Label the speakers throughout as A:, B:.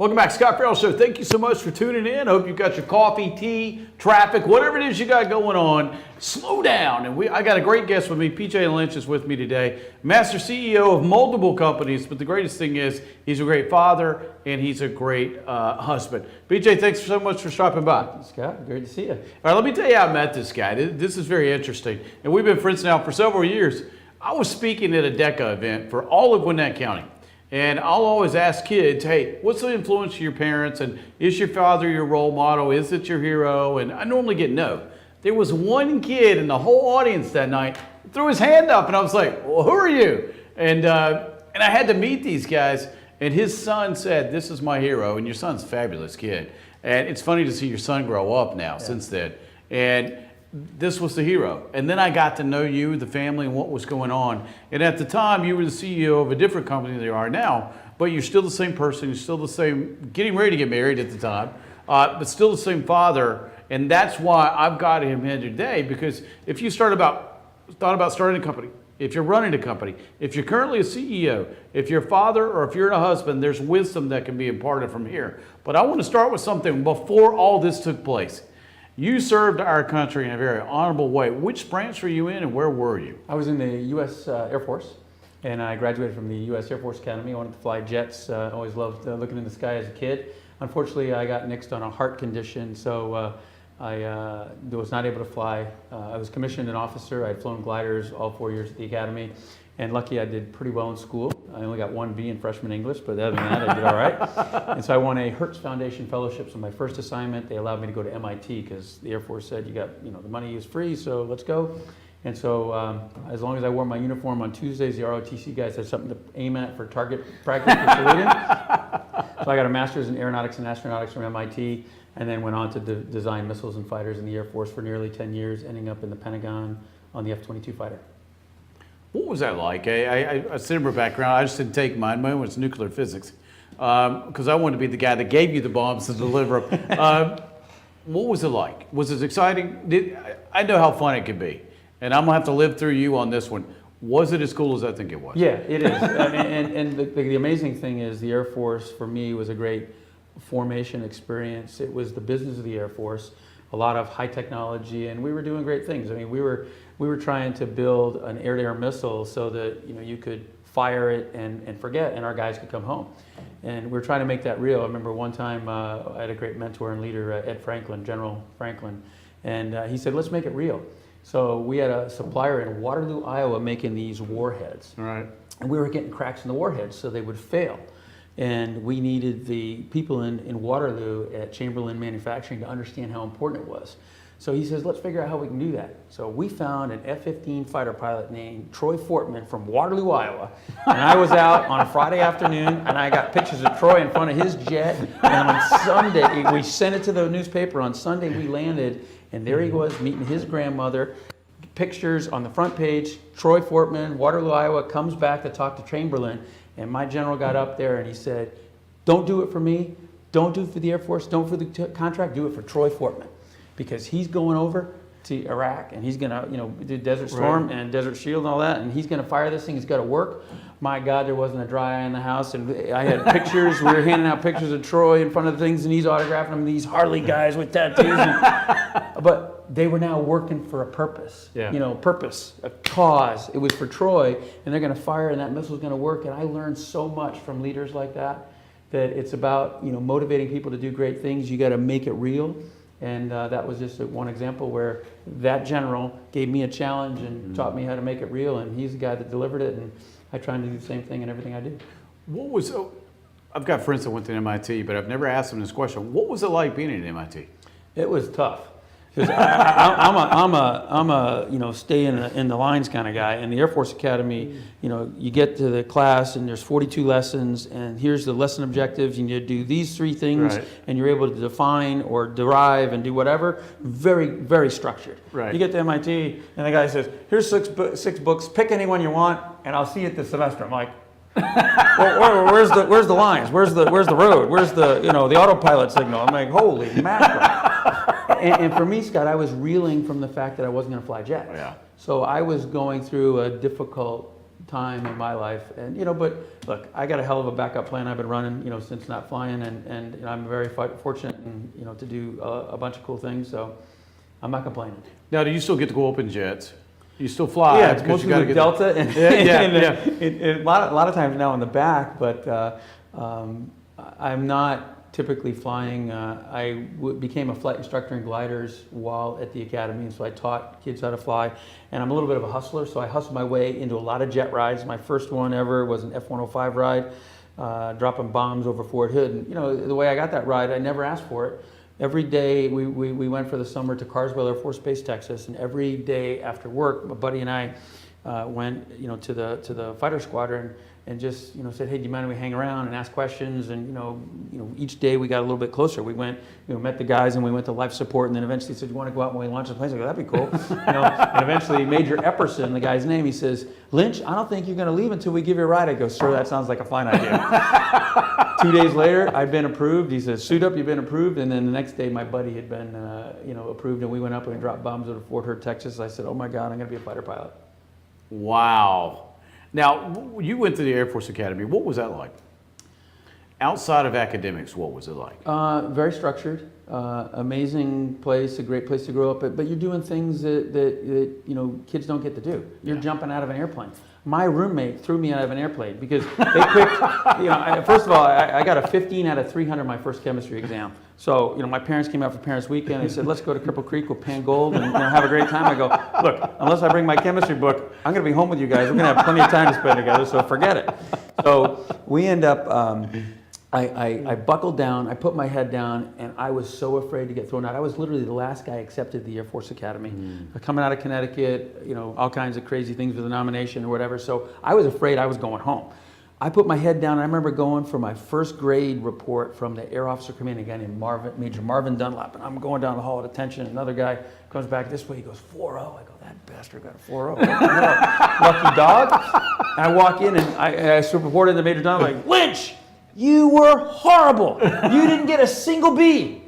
A: Welcome back, Scott Ferrell Show. Thank you so much for tuning in. Hope you got your coffee, tea, traffic, whatever it is you got going on. Slow down. And I got a great guest with me. PJ Lynch is with me today. Master CEO of multiple companies, but the greatest thing is he's a great father and he's a great husband. PJ, thanks so much for stopping by.
B: Scott, great to see you.
A: All right, let me tell you how I met this guy. This is very interesting. And we've been friends now for several years. I was speaking at a DECA event for all of Gwinnett County. And I'll always ask kids, hey, what's the influence of your parents? And is your father your role model? Is it your hero? And I normally get no. There was one kid in the whole audience that night who threw his hand up, and I was like, well, who are you? And I had to meet these guys, and his son said, this is my hero, and your son's a fabulous kid. And it's funny to see your son grow up now since then. And this was the hero. And then I got to know you, the family, and what was going on. And at the time, you were the CEO of a different company than you are now, but you're still the same person. You're still the same, getting ready to get married at the time, but still the same father. And that's why I've got him here today, because if you thought about starting a company, if you're running a company, if you're currently a CEO, if you're a father or if you're a husband, there's wisdom that can be imparted from here. But I want to start with something before all this took place. You served our country in a very honorable way. Which branch were you in and where were you?
B: I was in the U.S. Air Force, and I graduated from the U.S. Air Force Academy. I wanted to fly jets. Always loved looking in the sky as a kid. Unfortunately, I got nixed on a heart condition, so I was not able to fly. I was commissioned an officer. I had flown gliders all 4 years at the Academy, and lucky I did pretty well in school. I only got one B in freshman English, but other than that, I did all right. And so I won a Hertz Foundation fellowship. So my first assignment, they allowed me to go to MIT because the Air Force said, you got, the money is free, so let's go. And so as long as I wore my uniform on Tuesdays, the ROTC guys had something to aim at for target practice for saluting. So I got a master's in aeronautics and astronautics from MIT, and then went on to design missiles and fighters in the Air Force for nearly 10 years, ending up in the Pentagon on the F-22 fighter.
A: What was that like? A similar background. I just didn't take mine. Mine was nuclear physics because I wanted to be the guy that gave you the bombs to deliver them. What was it like? Was it exciting? I know how fun it could be, and I'm gonna have to live through you on this one. Was it as cool as I think it was?
B: Yeah, it is. and the amazing thing is the Air Force for me was a great formation experience. It was the business of the Air Force, a lot of high technology, and we were doing great things. I mean, we were trying to build an air-to-air missile so that you could fire it and forget, and our guys could come home. And we were trying to make that real. I remember one time I had a great mentor and leader, Ed Franklin, General Franklin, and he said, let's make it real. So we had a supplier in Waterloo, Iowa, making these warheads.
A: Right.
B: And we were getting cracks in the warheads, so they would fail. And we needed the people in Waterloo at Chamberlain Manufacturing to understand how important it was. So he says, let's figure out how we can do that. So we found an F-15 fighter pilot named Troy Fortman from Waterloo, Iowa. And I was out on a Friday afternoon, and I got pictures of Troy in front of his jet. And on Sunday, we sent it to the newspaper. On Sunday, we landed, and there he was meeting his grandmother. Pictures on the front page, Troy Fortman, Waterloo, Iowa, comes back to talk to Chamberlain. And my general got up there and he said, don't do it for me, don't do it for the Air Force, don't for the contract, do it for Troy Fortman. Because he's going over to Iraq and he's gonna, do Desert Storm and Desert Shield and all that, and he's gonna fire this thing, it's gotta work. My God, there wasn't a dry eye in the house, and I had pictures, we were handing out pictures of Troy in front of things, and he's autographing them, these Harley guys with tattoos. But they were now working for a purpose, purpose, a cause. It was for Troy, and they're gonna fire, and that missile's gonna work, and I learned so much from leaders like that, that it's about, motivating people to do great things. You gotta make it real. And that was just one example where that general gave me a challenge and taught me how to make it real, and he's the guy that delivered it, and I try to do the same thing in everything I do.
A: I've got friends that went to MIT, but I've never asked them this question. What was it like being at MIT?
B: It was tough. Because I'm a stay in the lines kind of guy. In the Air Force Academy, you get to the class and there's 42 lessons, and here's the lesson objectives. You need to do these 3 things, and you're able to define or derive and do whatever. Very, very structured.
A: Right.
B: You get to MIT, and the guy says, "Here's 6 books. Pick any one you want, and I'll see you this semester." I'm like, well, where's the lines? Where's the road? Where's the the autopilot signal? I'm like, holy mackerel. And for me, Scott, I was reeling from the fact that I wasn't going to fly jets.
A: Yeah.
B: So I was going through a difficult time in my life. And, but look, I got a hell of a backup plan I've been running, since not flying. And I'm very fortunate and, to do a bunch of cool things. So I'm not complaining.
A: Now, do you still get to go up in jets? You still fly?
B: Yeah, it's mostly with Delta. And, a lot of times now in the back, but I'm not typically flying. I became a flight instructor in gliders while at the academy, and so I taught kids how to fly. And I'm a little bit of a hustler, so I hustled my way into a lot of jet rides. My first one ever was an F-105 ride, dropping bombs over Fort Hood. And the way I got that ride, I never asked for it. Every day we went for the summer to Carswell Air Force Base, Texas, and every day after work, my buddy and I went to the fighter squadron and just said, hey, do you mind if we hang around and ask questions? And each day we got a little bit closer. We went, met the guys, and we went to life support, and then eventually said, you want to go out when we launch the plane? I go, that'd be cool. And eventually Major Epperson, the guy's name, he says, Lynch, I don't think you're going to leave until we give you a ride. I go, sir, that sounds like a fine idea. 2 days later, I'd been approved. He says, suit up, you've been approved. And then the next day, my buddy had been, approved, and we went up and we dropped bombs over Fort Hood, Texas. I said, oh my God, I'm going to be a fighter pilot.
A: Wow. Now, you went to the Air Force Academy. What was that like? Outside of academics, what was it like?
B: Very structured, amazing place, a great place to grow up. But you're doing things that kids don't get to do. You're jumping out of an airplane. My roommate threw me out of an airplane because they picked, first of all, I got a 15 out of 300 my first chemistry exam. So, my parents came out for Parents Weekend. They said, let's go to Cripple Creek with Pan Gold and have a great time. I go, look, unless I bring my chemistry book, I'm going to be home with you guys. We're going to have plenty of time to spend together, so forget it. So we end up, I buckled down, I put my head down, and I was so afraid to get thrown out. I was literally the last guy accepted the Air Force Academy. Coming out of Connecticut, all kinds of crazy things with a nomination or whatever. So I was afraid I was going home. I put my head down, and I remember going for my first grade report from the Air Officer Commanding, a guy named Major Marvin Dunlap, and I'm going down the hall at attention. Another guy comes back this way, he goes, 4-0. I go, that bastard got a 4-0. Lucky dog. And I walk in, and I reported to Major Dunlap, like, Lynch! You were horrible. You didn't get a single B.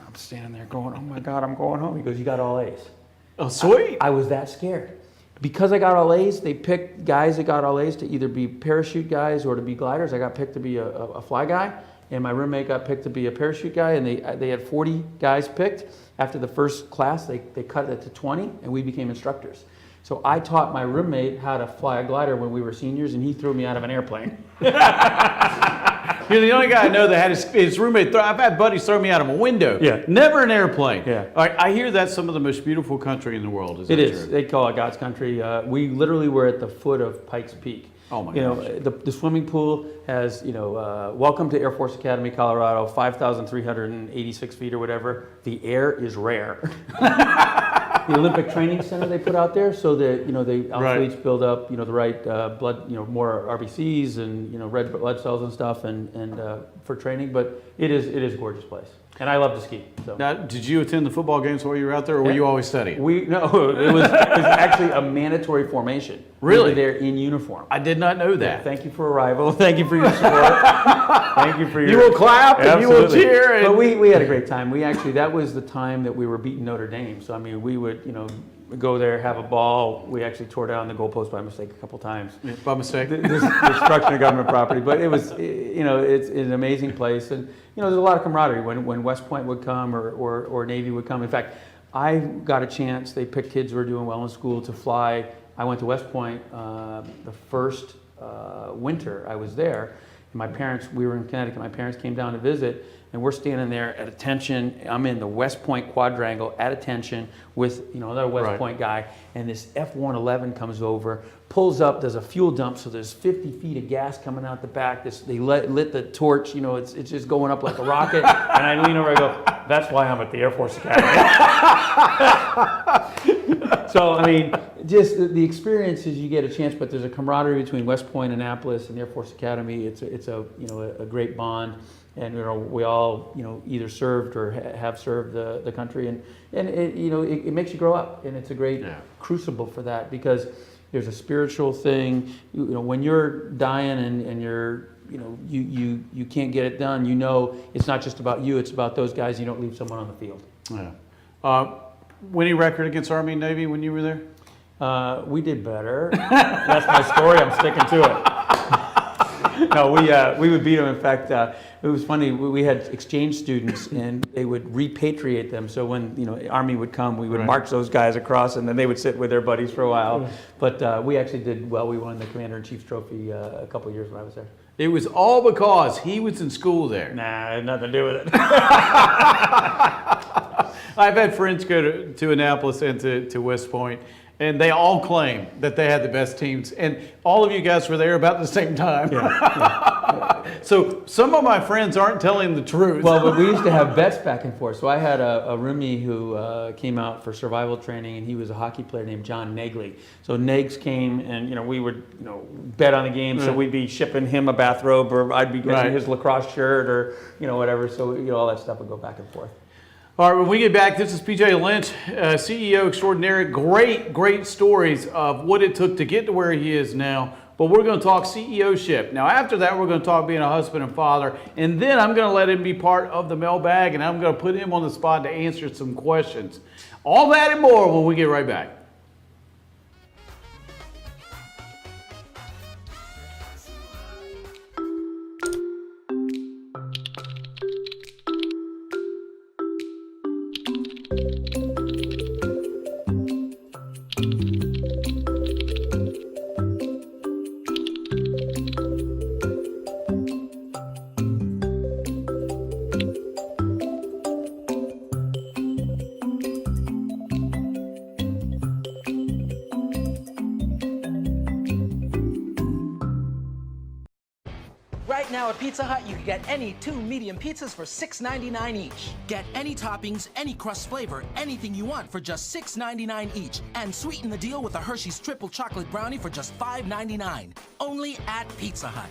B: I'm standing there going, oh my God, I'm going home. He goes, you got all A's.
A: Oh, sweet.
B: I was that scared. Because I got all A's, they picked guys that got all A's to either be parachute guys or to be gliders. I got picked to be a fly guy, and my roommate got picked to be a parachute guy, and they had 40 guys picked. After the first class, they cut it to 20, and we became instructors. So I taught my roommate how to fly a glider when we were seniors, and he threw me out of an airplane.
A: You're the only guy I know that had his roommate I've had buddies throw me out of a window.
B: Yeah.
A: Never an airplane.
B: Yeah.
A: All right, I hear that's some of the most beautiful country in the world. Is that
B: It is.
A: true?
B: They call it God's country. We literally were at the foot of Pikes Peak.
A: Oh my gosh.
B: The swimming pool has, welcome to Air Force Academy, Colorado, 5,386 feet or whatever. The air is rare. The Olympic Training Center they put out there so that, the athletes build up, the right blood, more RBCs and, red blood cells and stuff and for training. But it is a gorgeous place. And I love to ski. So.
A: Now, did you attend the football games while you were out there, or were you always studying?
B: No, it was actually a mandatory formation.
A: Really?
B: We were there in uniform.
A: I did not know that.
B: Yeah, thank you for arrival. Thank you for your support. Thank you for your...
A: You will clap and you will cheer.
B: But we had a great time. That was the time that we were beating Notre Dame. So, we would, go there, have a ball. We actually tore down the goalpost by mistake a couple times.
A: By mistake?
B: Destruction of government property. But it was, it's an amazing place. And, there's a lot of camaraderie when West Point would come or Navy would come. In fact, I got a chance. They picked kids who were doing well in school to fly. I went to West Point the first winter I was there. And we were in Connecticut. My parents came down to visit. And we're standing there at attention. I'm in the West Point quadrangle at attention with another West Point guy. And this F-111 comes over, pulls up, does a fuel dump. So there's 50 feet of gas coming out the back. They lit the torch. It's just going up like a rocket. And I lean over and go, that's why I'm at the Air Force Academy. So, just the experiences you get a chance, but there's a camaraderie between West Point, Annapolis, and the Air Force Academy. It's a great bond. And we all either served or have served the country, and it makes you grow up, and it's a great crucible for that because there's a spiritual thing. When you're dying and you're you can't get it done. It's not just about you; it's about those guys. You don't leave someone on the field.
A: Yeah. Winning record against Army and Navy when you were there?
B: We did better. That's my story. I'm sticking to it. No, we would beat them. In fact, it was funny. We had exchange students, and they would repatriate them. So when the Army would come, we would march those guys across, and then they would sit with their buddies for a while. But we actually did well. We won the Commander-in-Chief's trophy a couple of years when I was there.
A: It was all because he was in school there.
B: Nah, it had nothing to do with it.
A: I've had friends go to Annapolis and to West Point, and they all claim that they had the best teams. And all of you guys were there about the same time. So some of my friends aren't telling the truth.
B: Well, but we used to have bets back and forth. So I had a roomie who came out for survival training, and he was a hockey player named John Negley. So Negs came, and we would bet on the game. So we'd be shipping him a bathrobe, or I'd be getting his lacrosse shirt, or whatever. So all that stuff would go back and forth.
A: All right, when we get back, this is PJ Lynch, CEO extraordinaire. Great stories of what it took to get to where he is now. But we're going to talk CEO-ship. Now, after that, we're going to talk being a husband and father. And then I'm going to let him be part of the mailbag, and I'm going to put him on the spot to answer some questions. All that and more when we get right back.
C: Right now at Pizza Hut, you can get any 2 medium pizzas for $6.99 each. Get any toppings, any crust flavor, anything you want for just $6.99 each. And sweeten the deal with a Hershey's Triple Chocolate Brownie for just $5.99. Only at Pizza Hut.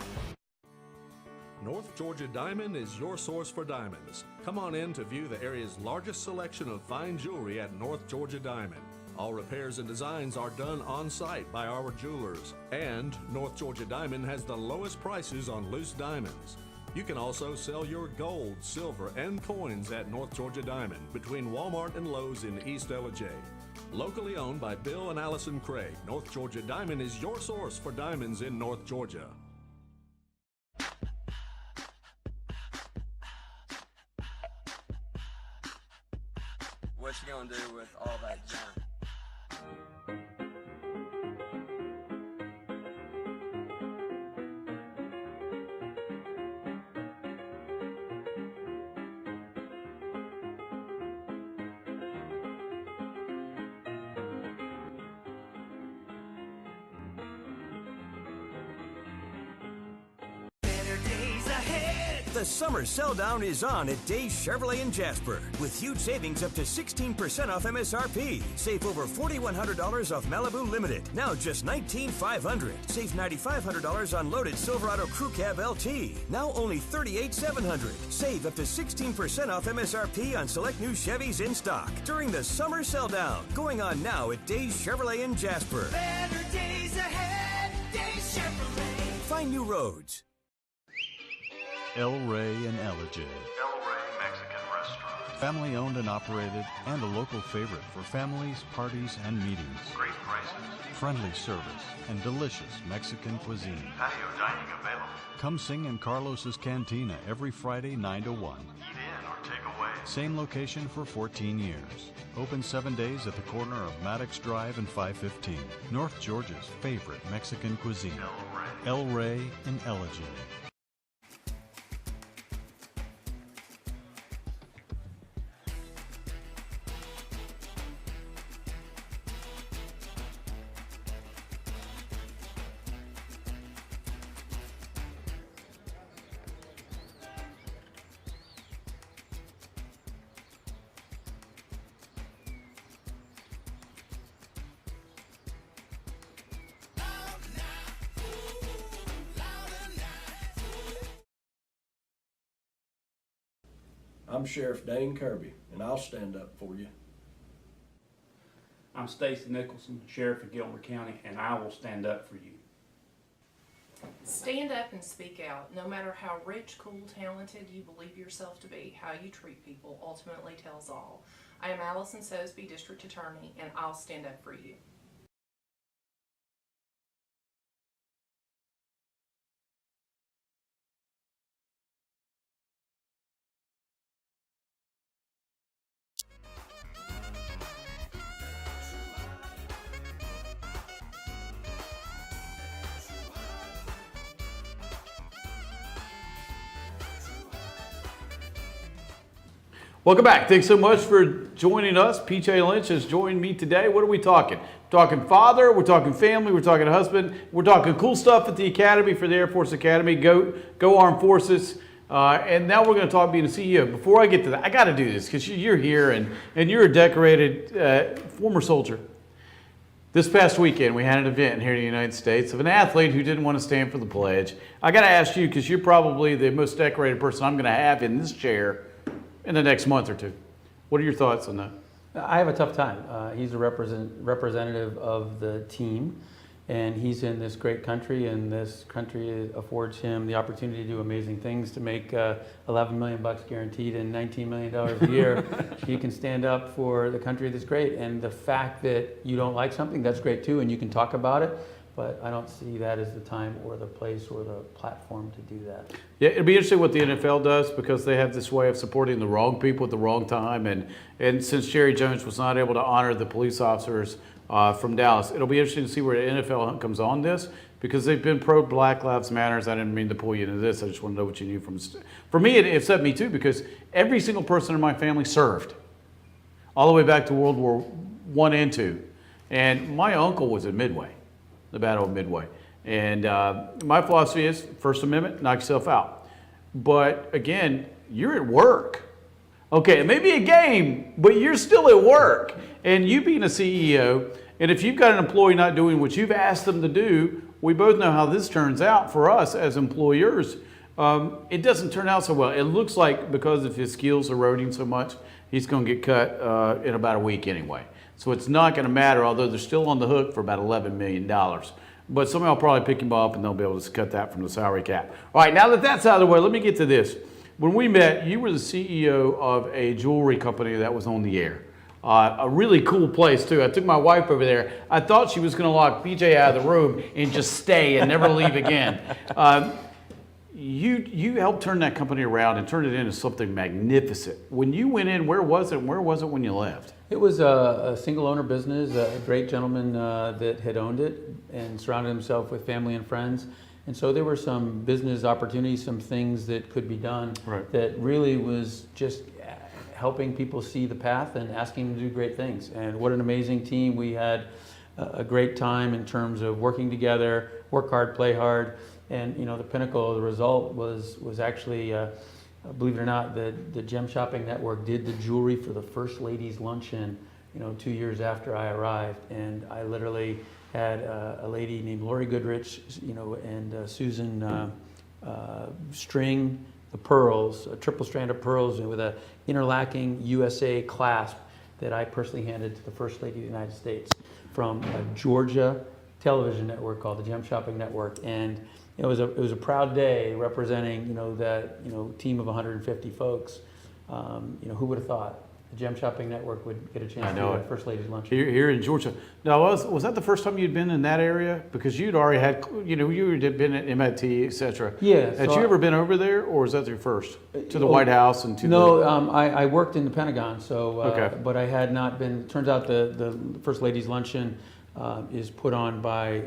D: North Georgia Diamond is your source for diamonds. Come on in to view the area's largest selection of fine jewelry at North Georgia Diamond. All repairs and designs are done on site by our jewelers. And North Georgia Diamond has the lowest prices on loose diamonds. You can also sell your gold, silver, and coins at North Georgia Diamond between Walmart and Lowe's in East Ellijay. Locally owned by Bill and Allison Craig, North Georgia Diamond is your source for diamonds in North Georgia.
E: What you gonna do with all that junk?
F: The summer sell-down is on at Days Chevrolet in Jasper with huge savings up to 16% off MSRP. Save over $4,100 off Malibu Limited, now just $19,500. Save $9,500 on loaded Silverado Crew Cab LT, now only $38,700. Save up to 16% off MSRP on select new Chevys in stock during the summer sell-down. Going on now at Days Chevrolet in Jasper.
G: Better days ahead, Days Chevrolet.
F: Find new roads.
H: El Rey in Ellijay.
I: El Rey Mexican Restaurant.
H: Family owned and operated, and a local favorite for families, parties, and meetings.
I: Great prices.
H: Friendly service and delicious Mexican cuisine.
I: Patio dining available.
H: Come sing in Carlos's Cantina every Friday 9 to 1.
I: Eat in or take away.
H: Same location for 14 years. Open 7 days at the corner of Maddox Drive and 515. North Georgia's favorite Mexican cuisine. El Rey in Ellijay.
J: I'm Sheriff Dane Kirby, and I'll stand up for you.
K: I'm Stacy Nicholson, Sheriff of Gilmer County, and I will stand up for you.
L: Stand up and speak out. No matter how rich, cool, talented you believe yourself to be, how you treat people ultimately tells all. I am Allison Sosby, District Attorney, and I'll stand up for you.
A: Welcome back. Thanks so much for joining us. PJ Lynch has joined me today. What are we talking? We're talking father, we're talking family, we're talking husband, we're talking cool stuff at the Academy for the Air Force Academy. Go Armed Forces. And now we're going to talk being a CEO. Before I get to that, I got to do this because you're here and you're a decorated former soldier. This past weekend, we had an event here in the United States of an athlete who didn't want to stand for the pledge. I got to ask you, because you're probably the most decorated person I'm going to have in this chair in the next month or two. What are your thoughts on that?
B: I have a tough time. He's a representative of the team, and he's in this great country, and this country affords him the opportunity to do amazing things, to make 11 million bucks guaranteed and $19 million a year. You can stand up for the country that's great, and the fact that you don't like something, that's great too, and you can talk about it. But I don't see that as the time or the place or the platform to do that.
A: Yeah, it'll be interesting what the NFL does, because they have this way of supporting the wrong people at the wrong time. And since Jerry Jones was not able to honor the police officers from Dallas, it'll be interesting to see where the NFL comes on this, because they've been pro Black Lives Matters. I didn't mean to pull you into this. I just want to know what you knew from. For me, it upset me too, because every single person in my family served, all the way back to World War I and II. And my uncle was at Midway, the Battle of Midway. And my philosophy is First Amendment, knock yourself out. But again, you're at work. Okay, it may be a game, but you're still at work. And you being a CEO, and if you've got an employee not doing what you've asked them to do, we both know how this turns out for us as employers. It doesn't turn out so well. It looks like because of his skills eroding so much, he's going to get cut in about a week anyway. So it's not going to matter, although they're still on the hook for about $11 million. But somebody will probably pick him up and they'll be able to cut that from the salary cap. All right, now that that's out of the way, let me get to this. When we met, you were the CEO of a jewelry company that was on the air. A really cool place too. I took my wife over there. I thought she was going to lock PJ out of the room and just stay and never leave again. You helped turn that company around and turn it into something magnificent. When you went in, where was it? And where was it when you left?
B: It was a single owner business, a great gentleman that had owned it and surrounded himself with family and friends. And so there were some business opportunities, some things that could be done that really was just helping people see the path and asking them to do great things. And what an amazing team. We had a great time in terms of working together, work hard, play hard. And you know, the pinnacle of the result was actually, believe it or not, the Gem Shopping Network did the jewelry for the First Lady's Luncheon, 2 years after I arrived. And I literally had a lady named Lori Goodrich, and Susan string the pearls, a triple strand of pearls with a interlacking USA clasp that I personally handed to the First Lady of the United States from a Georgia television network called the Gem Shopping Network. And it was a proud day representing that team of 150 folks. Who would have thought the Gem Shopping Network would get a chance to do a First Lady's Lunch
A: here in Georgia? Now, was that the first time you'd been in that area? Because you'd already had you had been at MIT, etc.
B: Yeah.
A: Had you ever been over there, or was that your first to the White House and to?
B: No, I worked in the Pentagon, so but I had not been. Turns out the First Lady's Luncheon is put on by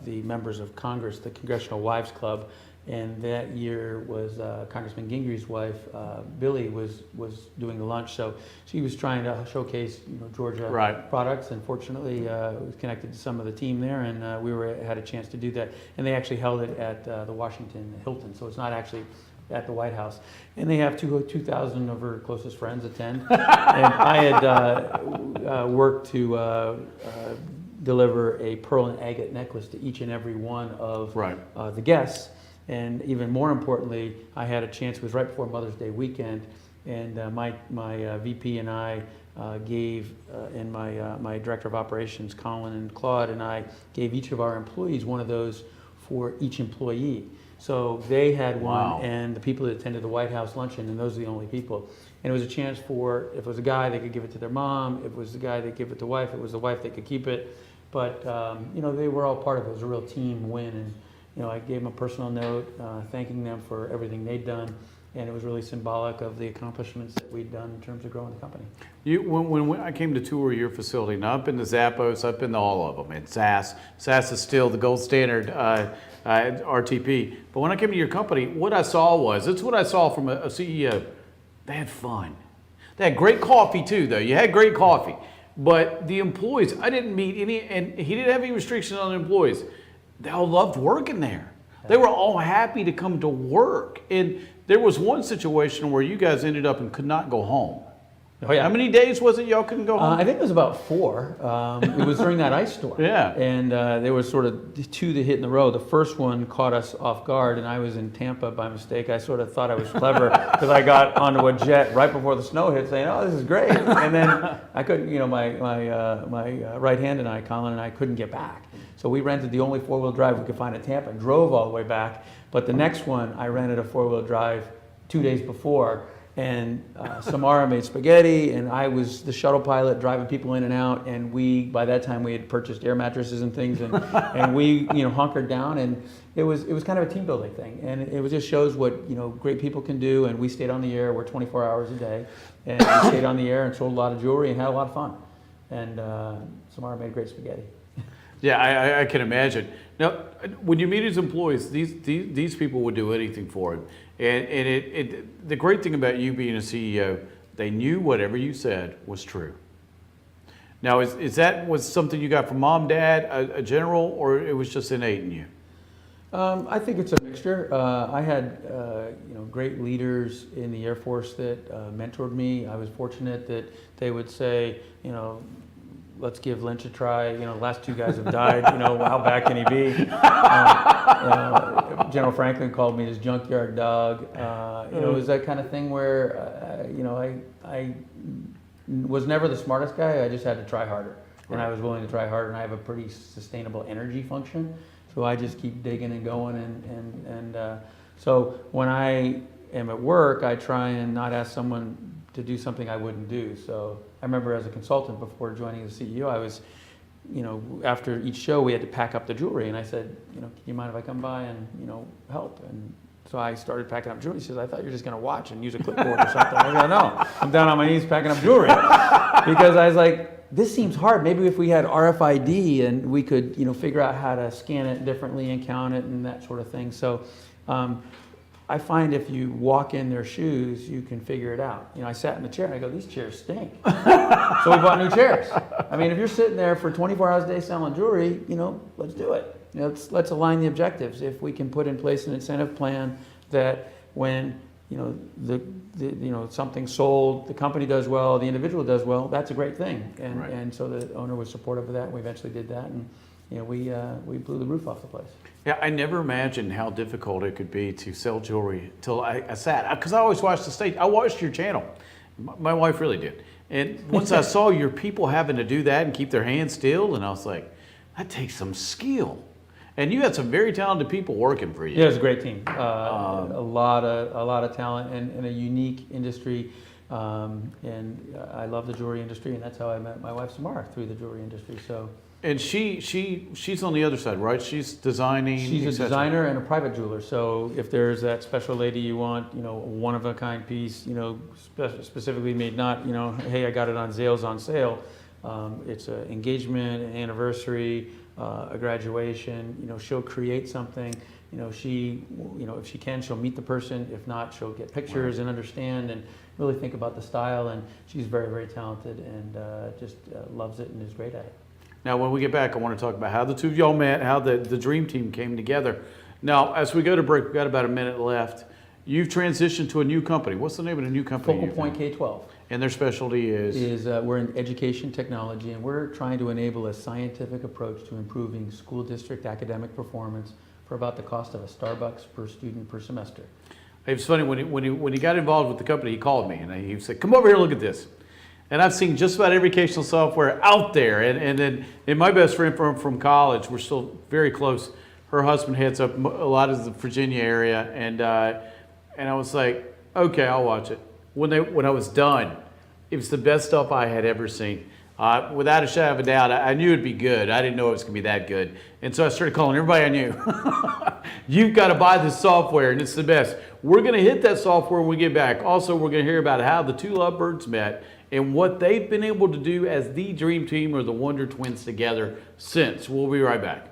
B: the members of Congress, the Congressional Wives Club, and that year was Congressman Gingri's wife, Billy, was doing the lunch. So she was trying to showcase Georgia products, and fortunately was connected to some of the team there, and we had a chance to do that. And they actually held it at the Washington Hilton, so it's not actually at the White House. And they have 2,000 of her closest friends attend. And I had worked to deliver a pearl and agate necklace to each and every one of the guests. And even more importantly, I had a chance, it was right before Mother's Day weekend, and my VP and I gave, and my Director of Operations, Colin and Claude, and I gave each of our employees one of those for each employee. So they had one, and the people that attended the White House luncheon, and those are the only people. And it was a chance for, if it was a guy, they could give it to their mom. If it was the guy, they'd give it to wife. If it was the wife, they could keep it. But, they were all part of it. It was a real team win. And, I gave them a personal note thanking them for everything they'd done. And it was really symbolic of the accomplishments that we'd done in terms of growing the company.
A: When I came to tour your facility, now I've been to Zappos, I've been to all of them, and SAS. SAS is still the gold standard RTP. But when I came to your company, what I saw was, it's what I saw from a CEO. They had fun. They had great coffee too, though. You had great coffee. But the employees, I didn't meet any, and he didn't have any restrictions on the employees. They all loved working there. They were all happy to come to work. And there was one situation where you guys ended up and could not go home.
B: Oh, yeah.
A: How many days was it y'all couldn't go home?
B: I think it was about 4. It was during that ice storm.
A: Yeah.
B: And there was sort of 2 that hit in a row. The first one caught us off guard, and I was in Tampa by mistake. I sort of thought I was clever because I got onto a jet right before the snow hit, saying, "Oh, this is great." And then I couldn't, my right hand and I, Colin and I, couldn't get back. So we rented the only 4-wheel drive we could find in Tampa and drove all the way back. But the next one, I rented a 4-wheel drive 2 days before. And Samara made spaghetti, and I was the shuttle pilot driving people in and out. And by that time, we had purchased air mattresses and things, and we, hunkered down. And it was kind of a team building thing, and it just shows what great people can do. And we stayed on the air. We're 24 hours a day, and we stayed on the air and sold a lot of jewelry and had a lot of fun. And Samara made great spaghetti.
A: Yeah, I can imagine. Now, when you meet his employees, these people would do anything for him. And the great thing about you being a CEO, they knew whatever you said was true. Now, was something you got from mom, dad, a general, or it was just innate in you?
B: I think it's a mixture. I had great leaders in the Air Force that mentored me. I was fortunate that they would say, let's give Lynch a try. The last 2 guys have died. How bad can he be? General Franklin called me his junkyard dog. It was that kind of thing where, I was never the smartest guy. I just had to try harder. And I was willing to try harder, and I have a pretty sustainable energy function. So I just keep digging and going. And so when I am at work, I try and not ask someone to do something I wouldn't do. So I remember as a consultant before joining as CEO, I was, after each show we had to pack up the jewelry, and I said, can you mind if I come by and, help? And so I started packing up jewelry. He says, I thought you were just going to watch and use a clipboard or something. I go, no, I'm down on my knees packing up jewelry. Because I was like, this seems hard. Maybe if we had RFID and we could, figure out how to scan it differently and count it and that sort of thing. So I find if you walk in their shoes, you can figure it out. I sat in the chair and I go, these chairs stink. So we bought new chairs. I mean, if you're sitting there for 24 hours a day selling jewelry, let's do it. Let's align the objectives. If we can put in place an incentive plan that when something's sold, the company does well, the individual does well, that's a great thing. And
A: Right.
B: And so the owner was supportive of that, and we eventually did that, and we blew the roof off the place.
A: Yeah, I never imagined how difficult it could be to sell jewelry till I sat, because I always watched the stage. I watched your channel. My wife really did. And once I saw your people having to do that and keep their hands still, and I was like, that takes some skill. And you had some very talented people working for you.
B: Yeah, it was a great team. A lot of talent and a unique industry. And I love the jewelry industry, and that's how I met my wife Samara, through the jewelry industry. So.
A: And she's on the other side, right? She's designing.
B: She's a
A: et cetera.
B: designer and a private jeweler. So if there's that special lady you want, a one-of-a-kind piece, specifically made, not, hey, I got it on Zales on sale. It's an engagement, an anniversary, a graduation. She'll create something. If she can, she'll meet the person. If not, she'll get pictures and understand and really think about the style. And she's very, very talented and just loves it and is great at it.
A: Now, when we get back, I want to talk about how the two of y'all met, how the dream team came together. Now, as we go to break, we've got about a minute left. You've transitioned to a new company. What's the name of the new company?
B: Focal Point K-12.
A: And their specialty is?
B: We're in education technology, and we're trying to enable a scientific approach to improving school district academic performance for about the cost of a Starbucks per student per semester.
A: It was funny, when he got involved with the company, he called me, and he said, come over here, look at this. And I've seen just about every educational software out there. And my best friend from college, we're still very close. Her husband heads up a lot of the Virginia area. And I was like, okay, I'll watch it. When I was done, it was the best stuff I had ever seen. Without a shadow of a doubt, I knew it'd be good. I didn't know it was going to be that good. And so I started calling everybody I knew. You've got to buy this software, and it's the best. We're going to hit that software when we get back. Also, we're going to hear about how the two lovebirds met and what they've been able to do as the dream team or the Wonder Twins together since. We'll be right back.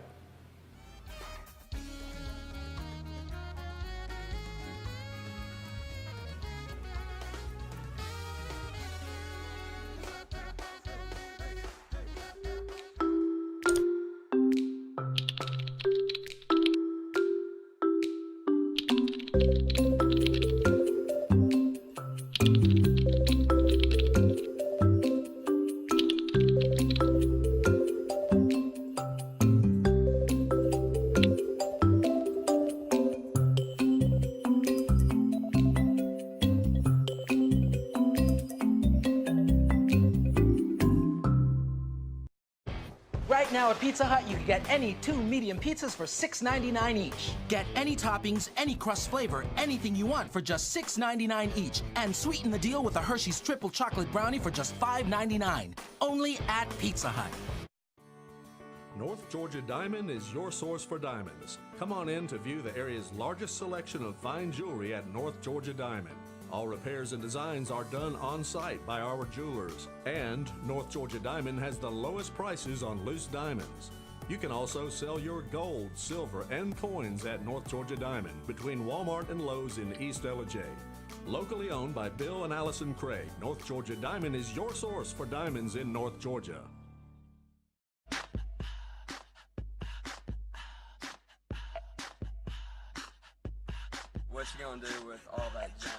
C: Right now at Pizza Hut, you can get any 2 medium pizzas for $6.99 each. Get any toppings, any crust flavor, anything you want for just $6.99 each. And sweeten the deal with a Hershey's Triple Chocolate Brownie for just $5.99. Only at Pizza Hut.
D: North Georgia Diamond is your source for diamonds. Come on in to view the area's largest selection of fine jewelry at North Georgia Diamond. All repairs and designs are done on site by our jewelers. And North Georgia Diamond has the lowest prices on loose diamonds. You can also sell your gold, silver, and coins at North Georgia Diamond between Walmart and Lowe's in East Ellijay. Locally owned by Bill and Allison Craig, North Georgia Diamond is your source for diamonds in North Georgia.
E: What you gonna do with all that junk?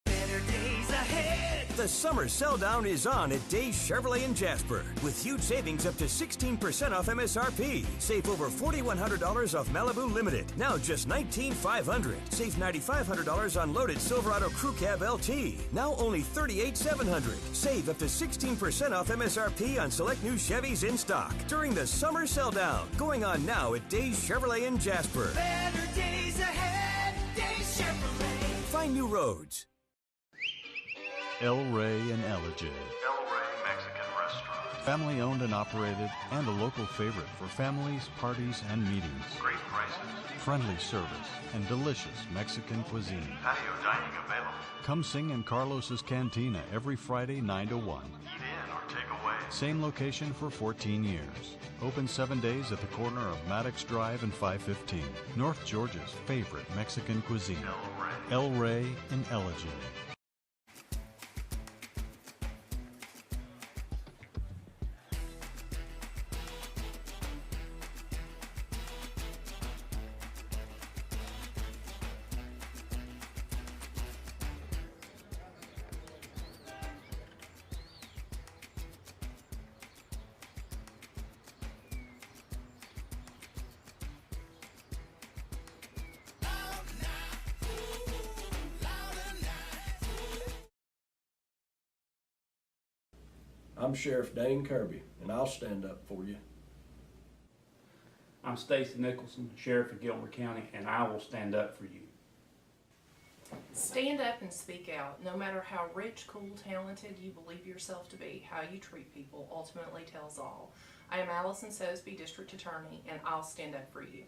G: Better days ahead.
F: The summer sell down is on at Days Chevrolet in Jasper with huge savings up to 16% off MSRP. Save over $4,100 off Malibu Limited. Now just $19,500. Save $9,500 on loaded Silverado Crew Cab LT. Now only $38,700. Save up to 16% off MSRP on select new Chevys in stock during the summer sell down. Going on now at Days Chevrolet in Jasper.
G: Better days ahead. Days Chevrolet.
F: Find new roads.
H: El Rey in Ellijay.
I: El Rey Mexican Restaurant.
H: Family owned and operated and a local favorite for families, parties, and meetings.
I: Great prices.
H: Friendly service and delicious Mexican cuisine.
I: Patio dining available.
H: Come sing in Carlos's Cantina every Friday 9 to 1.
I: Eat in or take away.
H: Same location for 14 years. Open 7 days at the corner of Maddox Drive and 515. North Georgia's favorite Mexican cuisine. El Rey in Ellijay.
J: I'm Sheriff Dane Kirby, and I'll stand up for you.
K: I'm Stacy Nicholson, Sheriff of Gilmer County, and I will stand up for you.
L: Stand up and speak out. No matter how rich, cool, talented you believe yourself to be, how you treat people ultimately tells all. I am Allison Sosby, District Attorney, and I'll stand up for you.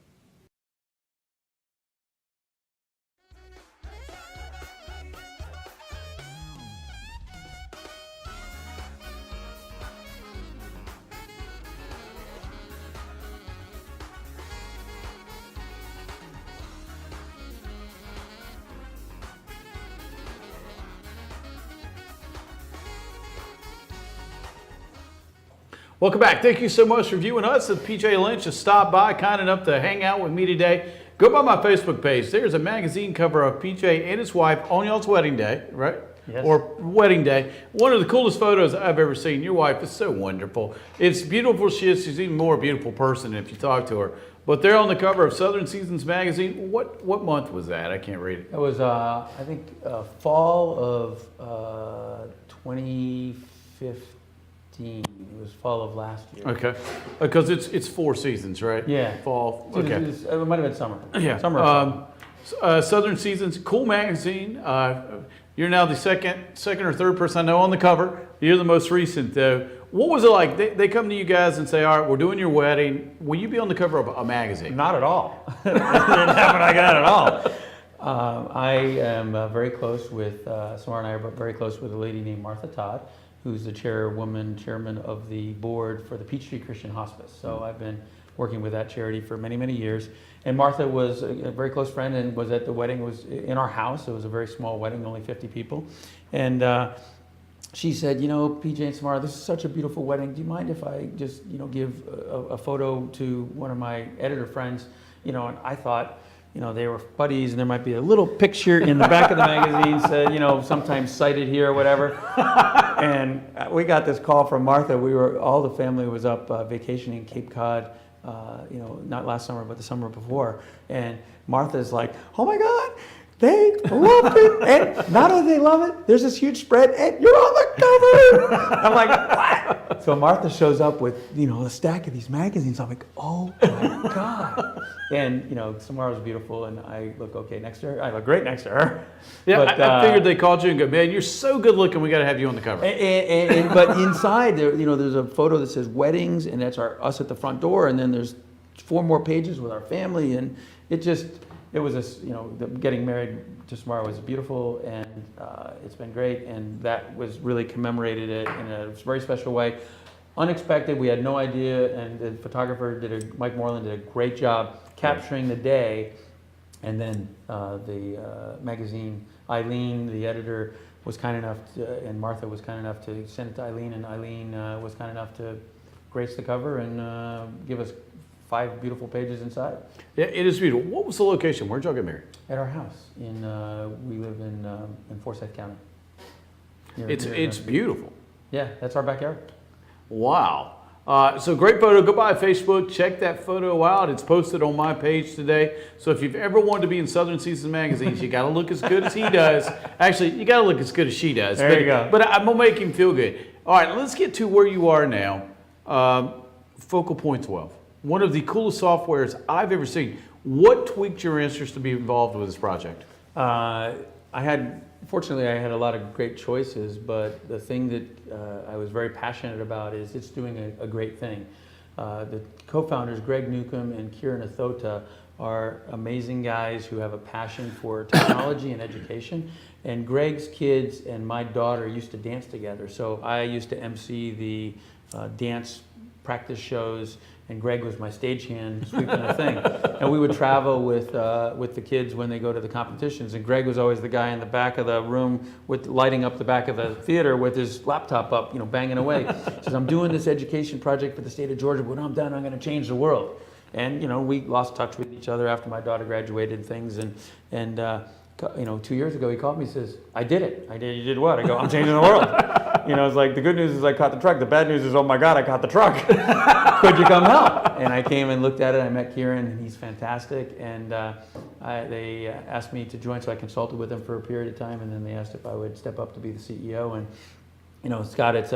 A: Welcome back. Thank you so much for viewing us. PJ Lynch has stopped by, kind enough to hang out with me today. Go by my Facebook page. There's a magazine cover of PJ and his wife on y'all's wedding day, right?
B: Yes.
A: Or wedding day. One of the coolest photos I've ever seen. Your wife is so wonderful. It's beautiful. She's even more a beautiful person if you talk to her. But they're on the cover of Southern Seasons magazine. What month was that? I can't read it.
B: It was, I think, fall of 2015. It was fall of last year.
A: Okay, because it's 4 seasons, right?
B: Yeah.
A: Fall. Okay.
B: It might have been summer.
A: Yeah.
B: Summer.
A: Southern Seasons, cool magazine. You're now the second or third person I know on the cover. You're the most recent, though. What was it like? They come to you guys and say, "All right, we're doing your wedding. Will you be on the cover of a magazine?"
B: Not at all. It didn't happen like that at all. I am very close with, Samara and I are very close with a lady named Martha Todd, who's the chairman of the board for the Peachtree Christian Hospice. So I've been working with that charity for many, many years. And Martha was a very close friend and was at the wedding, was in our house. It was a very small wedding, only 50 people. And she said, you know, PJ and Samara, this is such a beautiful wedding. Do you mind if I just, give a photo to one of my editor friends? And I thought, they were buddies, and there might be a little picture in the back of the magazine, said, sometimes cited here or whatever. And we got this call from Martha. All the family was up vacationing in Cape Cod, not last summer, but the summer before. And Martha's like, oh my God, they loved it. And not only do they love it, there's this huge spread, and you're on the cover. I'm like, what? So Martha shows up with, a stack of these magazines. I'm like, oh my God. And, tomorrow was beautiful, and I look okay next to her. I look great next to her.
A: Yeah,
B: but,
A: I figured they called you and go, man, you're so good looking, we got to have you on the cover.
B: But inside, there's a photo that says weddings, and that's us at the front door, and then there's 4 more pages with our family, and it was getting married just tomorrow was beautiful, and it's been great, and that was really commemorated it in a very special way. Unexpected, we had no idea, and the photographer Mike Moreland did a great job capturing the day, and then the magazine, Eileen, the editor, was kind enough and Martha was kind enough to send it to Eileen, and Eileen was kind enough to grace the cover and give us 5 beautiful pages inside.
A: Yeah, it is beautiful. What was the location? Where'd y'all get married?
B: At our house. We live in Forsyth County.
A: It's beautiful.
B: Yeah, that's our backyard.
A: Wow. So great photo. Go by Facebook. Check that photo out. It's posted on my page today. So if you've ever wanted to be in Southern Seasons magazines, you got to look as good as he does. Actually, you got to look as good as she does.
B: There you go.
A: But I'm going to make him feel good. All right, let's get to where you are now. Focal Point 12. One of the coolest softwares I've ever seen. What tweaked your interest to be involved with this project?
B: Fortunately, I had a lot of great choices, but the thing that I was very passionate about is it's doing a great thing. The co-founders, Greg Newcomb and Kieran Athota, are amazing guys who have a passion for technology and education. And Greg's kids and my daughter used to dance together. So I used to MC the dance practice shows, and Greg was my stagehand sweeping the thing. And we would travel with the kids when they go to the competitions, and Greg was always the guy in the back of the room lighting up the back of the theater with his laptop up, banging away. He says, I'm doing this education project for the state of Georgia, but when I'm done, I'm going to change the world. And, we lost touch with each other after my daughter graduated and things, and 2 years ago, he called me and says, I did it. You did what? I go, I'm changing the world. It's like, the good news is I caught the truck. The bad news is, oh my God, I caught the truck. Could you come help? And I came and looked at it. I met Kieran, and he's fantastic. And they asked me to join, so I consulted with them for a period of time, and then they asked if I would step up to be the CEO. And, Scott, it's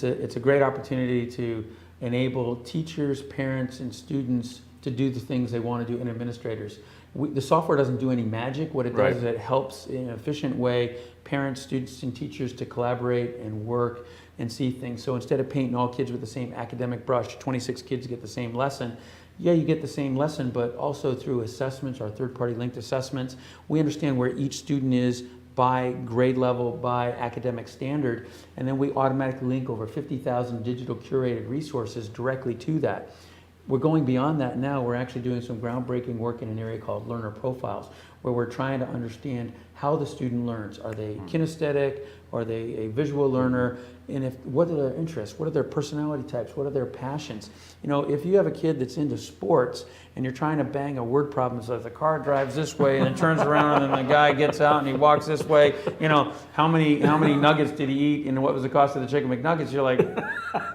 B: a great opportunity to enable teachers, parents, and students to do the things they want to do, and administrators. The software doesn't do any magic. What it does is it helps in an efficient way parents, students, and teachers to collaborate and work and see things. So instead of painting all kids with the same academic brush, 26 kids get the same lesson. Yeah, you get the same lesson, but also through assessments, our third-party linked assessments, we understand where each student is by grade level, by academic standard, and then we automatically link over 50,000 digital curated resources directly to that. We're going beyond that now. We're actually doing some groundbreaking work in an area called learner profiles, where we're trying to understand how the student learns. Are they kinesthetic? Are they a visual learner? And what are their interests? What are their personality types? What are their passions? If you have a kid that's into sports and you're trying to bang a word problem, so if the car drives this way and then turns around and then the guy gets out and he walks this way, how many nuggets did he eat and what was the cost of the chicken McNuggets? You're like,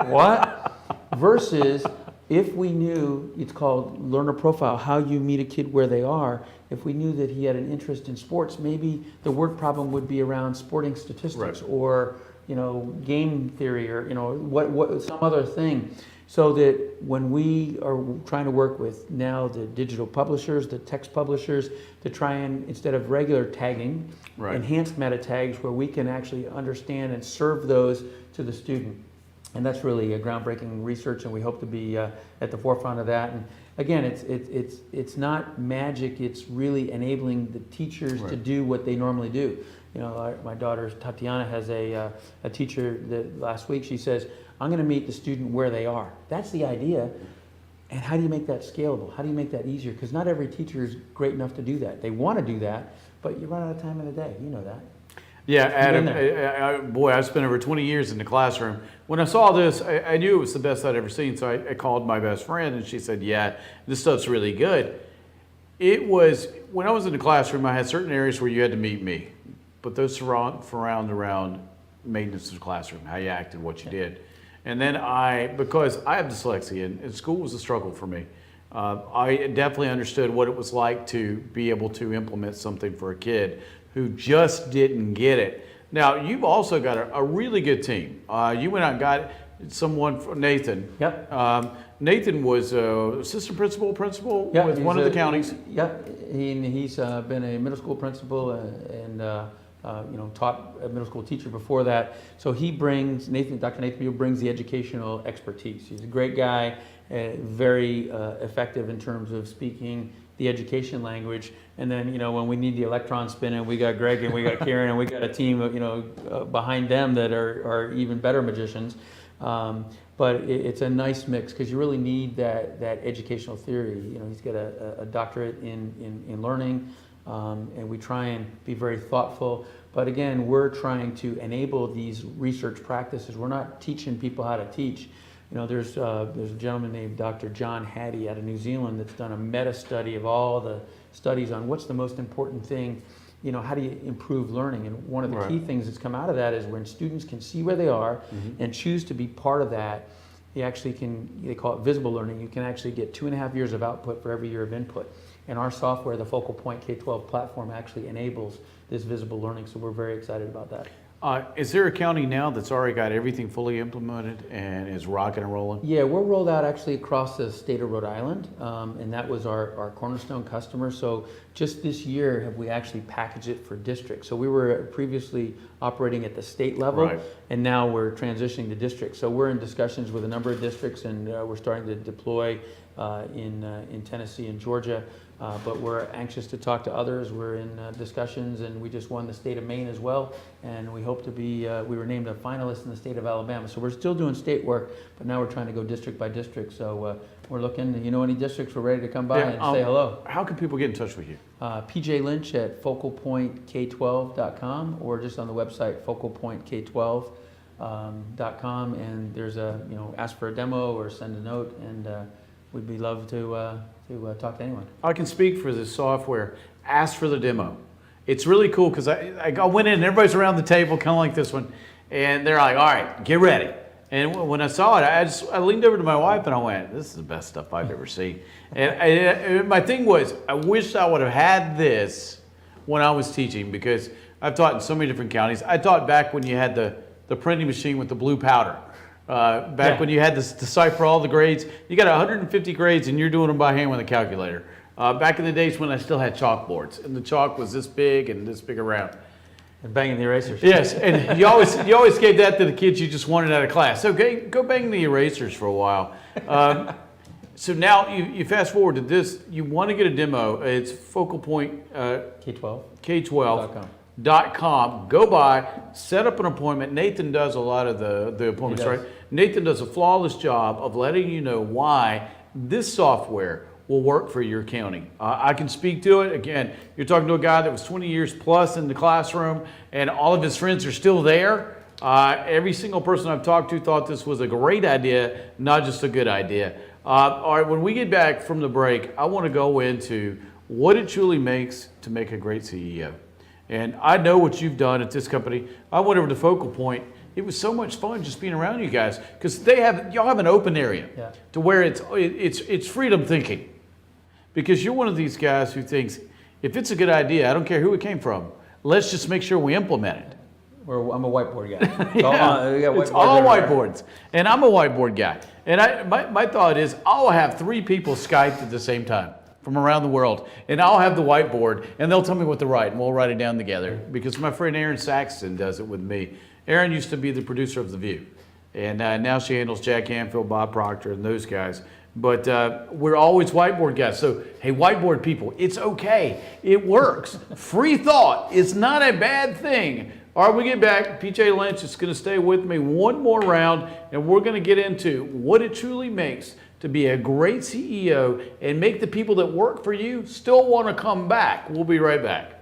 B: what? Versus, if we knew, it's called learner profile, how you meet a kid where they are. If we knew that he had an interest in sports, maybe the word problem would be around sporting statistics or game theory or what some other thing. So that when we are trying to work with now the digital publishers, the text publishers, to try and, instead of regular tagging, enhanced meta tags where we can actually understand and serve those to the student. And that's really a groundbreaking research, and we hope to be at the forefront of that. And again, it's not magic. It's really enabling the teachers to do what they normally do. My daughter Tatiana has a teacher that last week, she says, I'm going to meet the student where they are. That's the idea. And how do you make that scalable? How do you make that easier? Because not every teacher is great enough to do that. They want to do that, but you run out of time in the day. You know that.
A: Yeah, Adam, I've spent over 20 years in the classroom. When I saw this, I knew it was the best I'd ever seen, so I called my best friend, and she said, yeah, this stuff's really good. It was, when I was in the classroom, I had certain areas where you had to meet me, but those surround around maintenance of the classroom, how you acted, what you did. And then because I have dyslexia and school was a struggle for me, I definitely understood what it was like to be able to implement something for a kid who just didn't get it. Now, you've also got a really good team. You went out and got someone, Nathan.
B: Yep.
A: Nathan was assistant principal
B: Yep,
A: with one of the counties.
B: Yep, he's been a middle school principal and taught a middle school teacher before that. So he brings, Dr. Nathan Beal brings the educational expertise. He's a great guy, very effective in terms of speaking the education language. And then, when we need the electron spinning, we got Greg and we got Karen and we got a team of, behind them that are even better magicians. But it's a nice mix because you really need that educational theory. He's got a doctorate in learning, and we try and be very thoughtful. But again, we're trying to enable these research practices. We're not teaching people how to teach. There's a gentleman named Dr. John Hattie out of New Zealand that's done a meta study of all the studies on what's the most important thing. How do you improve learning? And one of the key things that's come out of that is when students can see where they are and choose to be part of that, you actually they call it visible learning. You can actually get 2.5 years of output for every year of input. And our software, the Focal Point K-12 platform, actually enables this visible learning. So we're very excited about that.
A: Is there a county now that's already got everything fully implemented and is rocking and rolling?
B: Yeah, we're rolled out actually across the state of Rhode Island, and that was our cornerstone customer. So just this year have we actually packaged it for districts. So we were previously operating at the state level, and now we're transitioning to districts. So we're in discussions with a number of districts, and we're starting to deploy in Tennessee and Georgia. But we're anxious to talk to others. We're in discussions, and we just won the state of Maine as well. And we hope to be, we were named a finalist in the state of Alabama. So we're still doing state work, but now we're trying to go district by district. So we're looking, any districts, we're ready to come by and say hello.
A: How can people get in touch with you?
B: PJ Lynch at focalpointk12.com or just on the website focalpointk12.com. And there's ask for a demo or send a note, and we'd be love to talk to anyone.
A: I can speak for this software. Ask for the demo. It's really cool because I went in and everybody's around the table, kind of like this one, and they're like, all right, get ready. And when I saw it, I leaned over to my wife and I went, this is the best stuff I've ever seen. And my thing was, I wish I would have had this when I was teaching, because I've taught in so many different counties. I taught back when you had the printing machine with the blue powder. When you had to decipher all the grades. You got 150 grades and you're doing them by hand with a calculator. Back in the days when I still had chalkboards, and the chalk was this big and this big around.
B: And banging the erasers.
A: Yes, and you always gave that to the kids you just wanted out of class. So go bang the erasers for a while. So now you fast forward to this. You want to get a demo. It's Focal Point K12.com. Go by, set up an appointment. Nathan does a lot of the appointments, right? Nathan does a flawless job of letting you know why this software will work for your county. I can speak to it. Again, you're talking to a guy that was 20 years plus in the classroom, and all of his friends are still there. Every single person I've talked to thought this was a great idea, not just a good idea. All right, when we get back from the break, I want to go into what it truly makes to make a great CEO. And I know what you've done at this company. I went over to Focal Point. It was so much fun just being around you guys, because y'all have an open area to where it's freedom thinking. Because you're one of these guys who thinks, if it's a good idea, I don't care who it came from, let's just make sure we implement it.
B: I'm a whiteboard guy.
A: It's all whiteboards. And I'm a whiteboard guy. And my thought is, I'll have 3 people Skyped at the same time from around the world, and I'll have the whiteboard, and they'll tell me what to write, and we'll write it down together. Because my friend Erin Saxton does it with me. Erin used to be the producer of The View, and now she handles Jack Canfield, Bob Proctor, and those guys. But we're always whiteboard guys. So, hey, whiteboard people, it's okay. It works. Free thought is not a bad thing. All right, we get back. PJ Lynch is going to stay with me one more round, and we're going to get into what it truly makes to be a great CEO and make the people that work for you still want to come back. We'll be right back.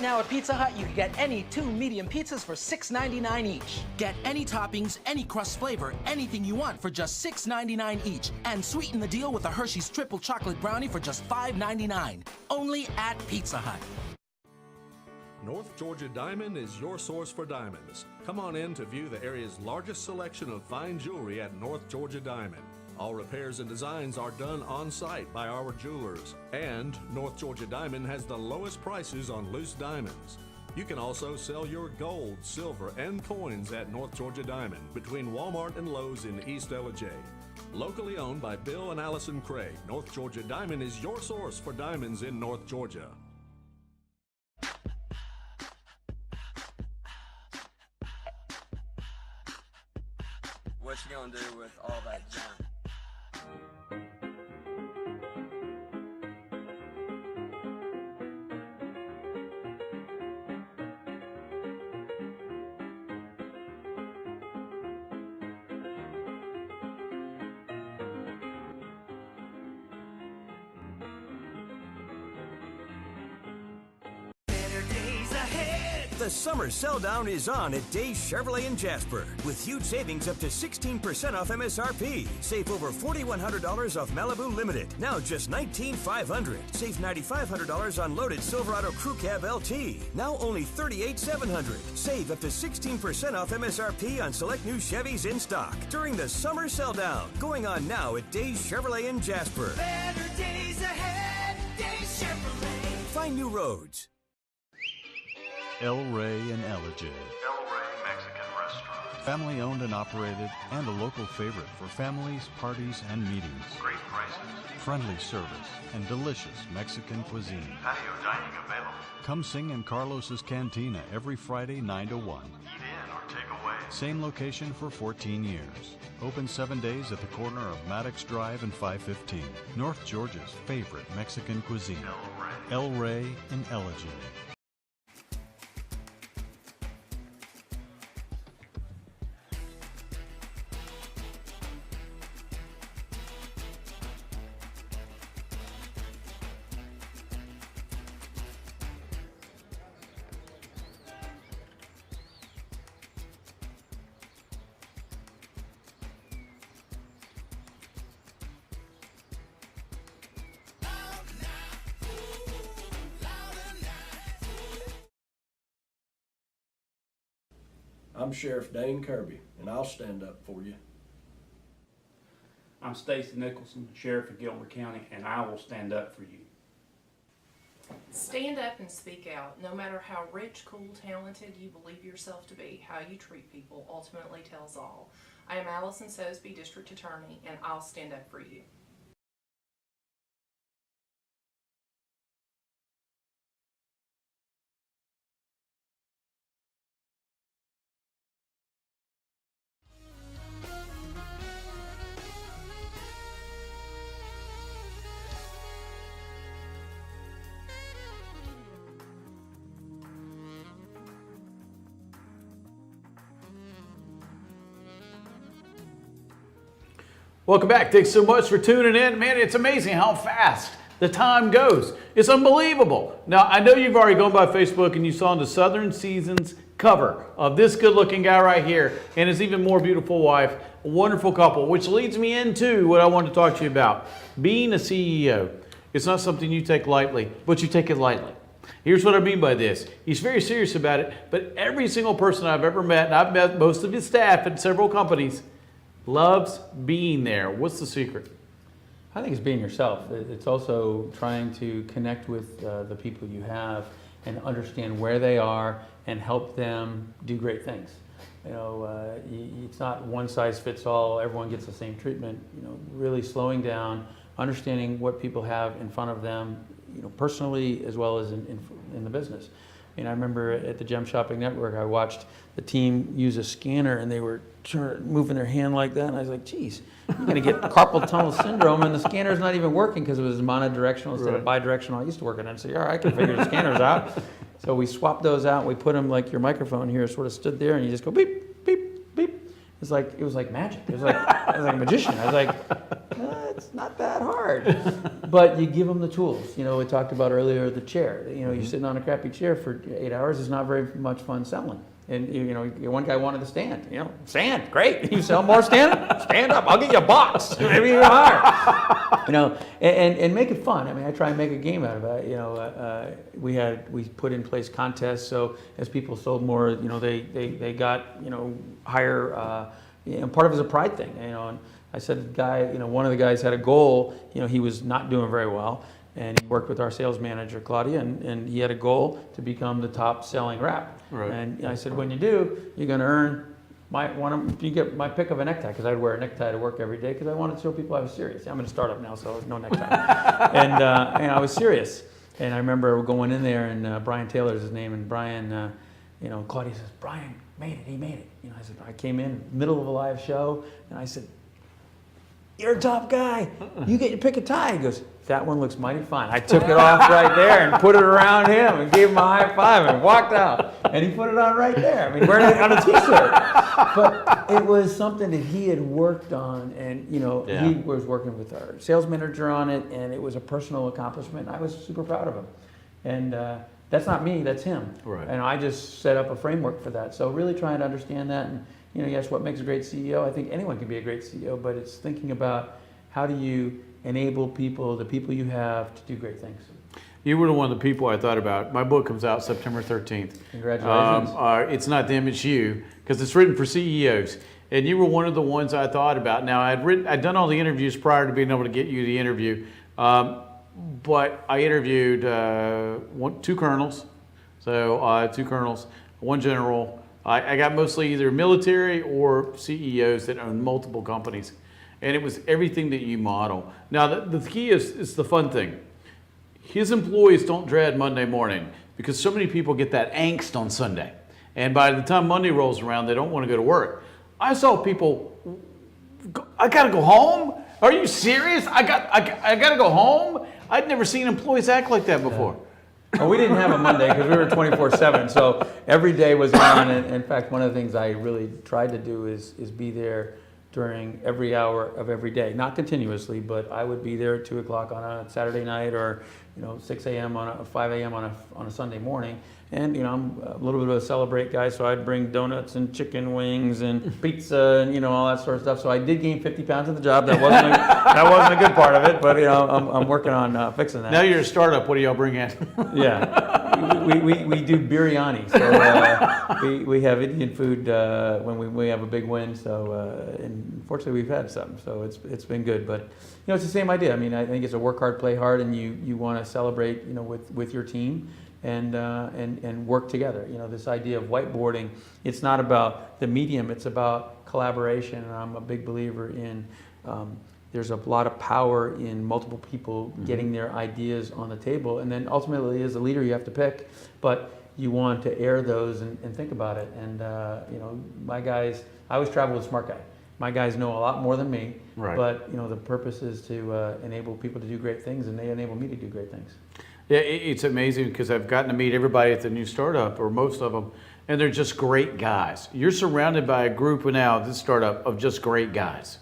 C: now at Pizza Hut, you can get any 2 medium pizzas for $6.99 each. Get any toppings, any crust flavor, anything you want for just $6.99 each. And sweeten the deal with a Hershey's Triple Chocolate Brownie for just $5.99. Only at Pizza Hut.
D: North Georgia Diamond is your source for diamonds. Come on in to view the area's largest selection of fine jewelry at North Georgia Diamond. All repairs and designs are done on site by our jewelers. And North Georgia Diamond has the lowest prices on loose diamonds. You can also sell your gold, silver, and coins at North Georgia Diamond between Walmart and Lowe's in East LJ. Locally owned by Bill and Allison Craig, North Georgia Diamond is your source for diamonds in North Georgia.
E: What you gonna do with all that junk?
F: The summer sell down is on at Days Chevrolet in Jasper with huge savings up to 16% off MSRP. Save over $4,100 off Malibu Limited. Now just $19,500. Save $9,500 on loaded Silverado Crew Cab LT. Now only $38,700. Save up to 16% off MSRP on select new Chevys in stock during the summer sell down. Going on now at Days Chevrolet in Jasper.
G: Better days ahead, Days Chevrolet.
F: Find new roads.
H: El Rey and Ellijay.
I: El Rey Mexican Restaurant.
H: Family owned and operated and a local favorite for families, parties, and meetings.
I: Great prices.
H: Friendly service and delicious Mexican cuisine.
I: Patio dining available.
H: Come sing in Carlos's Cantina every Friday 9 to 1.
I: Eat in or take away.
H: Same location for 14 years. Open 7 days at the corner of Maddox Drive and 515. North Georgia's favorite Mexican cuisine. El Rey and Ellijay.
J: I'm Sheriff Dane Kirby, and I'll stand up for you.
K: I'm Stacy Nicholson, Sheriff of Gilmer County, and I will stand up for you.
L: Stand up and speak out. No matter how rich, cool, talented you believe yourself to be, how you treat people ultimately tells all. I am Allison Sosby, District Attorney, and I'll stand up for you.
A: Welcome back. Thanks so much for tuning in. Man, it's amazing how fast the time goes. It's unbelievable. Now, I know you've already gone by Facebook and you saw the Southern Seasons cover of this good-looking guy right here and his even more beautiful wife, a wonderful couple, which leads me into what I want to talk to you about. Being a CEO, it's not something you take lightly, but you take it lightly. Here's what I mean by this. He's very serious about it, but every single person I've ever met, and I've met most of his staff at several companies, loves being there. What's the secret?
B: I think it's being yourself. It's also trying to connect with the people you have and understand where they are and help them do great things. You know, it's not one size fits all. Everyone gets the same treatment. You know, really slowing down, understanding what people have in front of them, you know, personally as well as in the business. And I remember at the Gem Shopping Network, I watched the team use a scanner and they were moving their hand like that. And I was like, geez, you're going to get carpal tunnel syndrome and the scanner's not even working because it was monodirectional instead of bidirectional. I used to work in it. And say, all right, I can figure the scanners out. So we swapped those out. We put them like your microphone here sort of stood there and you just go beep, beep, beep. It was like magic. It was like a magician. I was like, It's not that hard. But you give them the tools. You know, we talked about earlier the chair. You know, you're sitting on a crappy chair for 8 hours. It's not very much fun selling. And you know, one guy wanted to stand. You know, stand, great. You sell more stand up. I'll get you a box. Maybe even higher. You know, and make it fun. I mean, I try and make a game out of it. You know, we put in place contests, so as people sold more, you know, they got, you know, higher. You know, part of it is a pride thing. You know, and I said, the guy, you know, one of the guys had a goal. You know, he was not doing very well. And he worked with our sales manager, Claudia, and he had a goal to become the top selling rep.
A: Right.
B: And I said, when you do, you're going to earn you get my pick of a necktie, because I'd wear a necktie to work every day because I wanted to show people I was serious. I'm in a startup now, so no necktie. and I was serious. And I remember going in there, and Brian Taylor is his name, and Brian, you know, Claudia says, Brian made it, he made it. You know, I said, I came in middle of a live show, and I said, you're a top guy. You get to pick a tie. He goes, that one looks mighty fine. I took it off right there and put it around him and gave him a high five and walked out. And he put it on right there. I mean, wearing it on a t-shirt. But it was something that he had worked on, and you know, he was working with our sales manager on it, and it was a personal accomplishment. I was super proud of him. And that's not me, that's him.
A: Right.
B: And I just set up a framework for that. So really trying to understand that. And you know, yes, what makes a great CEO? I think anyone can be a great CEO, but it's thinking about how do you enable people, the people you have, to do great things.
A: You were one of the people I thought about. My book comes out September 13th.
B: Congratulations.
A: It's not them, it's you, because it's written for CEOs. And you were one of the ones I thought about. Now, I'd done all the interviews prior to being able to get you the interview, but I interviewed two colonels, one general. I got mostly either military or CEOs that own multiple companies. And it was everything that you model. Now, the key is the fun thing. His employees don't dread Monday morning because so many people get that angst on Sunday. And by the time Monday rolls around, they don't want to go to work. I saw people, I got to go home? Are you serious? I got to go home? I'd never seen employees act like that before.
B: Well, we didn't have a Monday because we were 24/7, so every day was on. And in fact, one of the things I really tried to do is be there during every hour of every day, not continuously, but I would be there at 2 o'clock on a Saturday night, or 6 a.m. on a 5 a.m. on a Sunday morning. And I'm a little bit of a celebrate guy, so I'd bring donuts and chicken wings and pizza and all that sort of stuff. So I did gain 50 pounds at the job. That wasn't a good part of it, but I'm working on fixing that.
A: Now you're a startup. What do y'all bring in?
B: Yeah, we do biryani. So we have Indian food when we have a big win. So and fortunately we've had some. So it's been good. But it's the same idea. I mean, I think it's a work hard, play hard, and you want to celebrate with your team. And work together. This idea of whiteboarding, it's not about the medium, it's about collaboration. And I'm a big believer in there's a lot of power in multiple people getting their ideas on the table. And then ultimately, as a leader, you have to pick, but you want to air those and think about it. And my guys, I always travel with a smart guy. My guys know a lot more than me,
A: right.
B: But the purpose is to enable people to do great things, and they enable me to do great things.
A: Yeah, it's amazing because I've gotten to meet everybody at the new startup, or most of them, and they're just great guys. You're surrounded by a group now, this startup, of just great guys.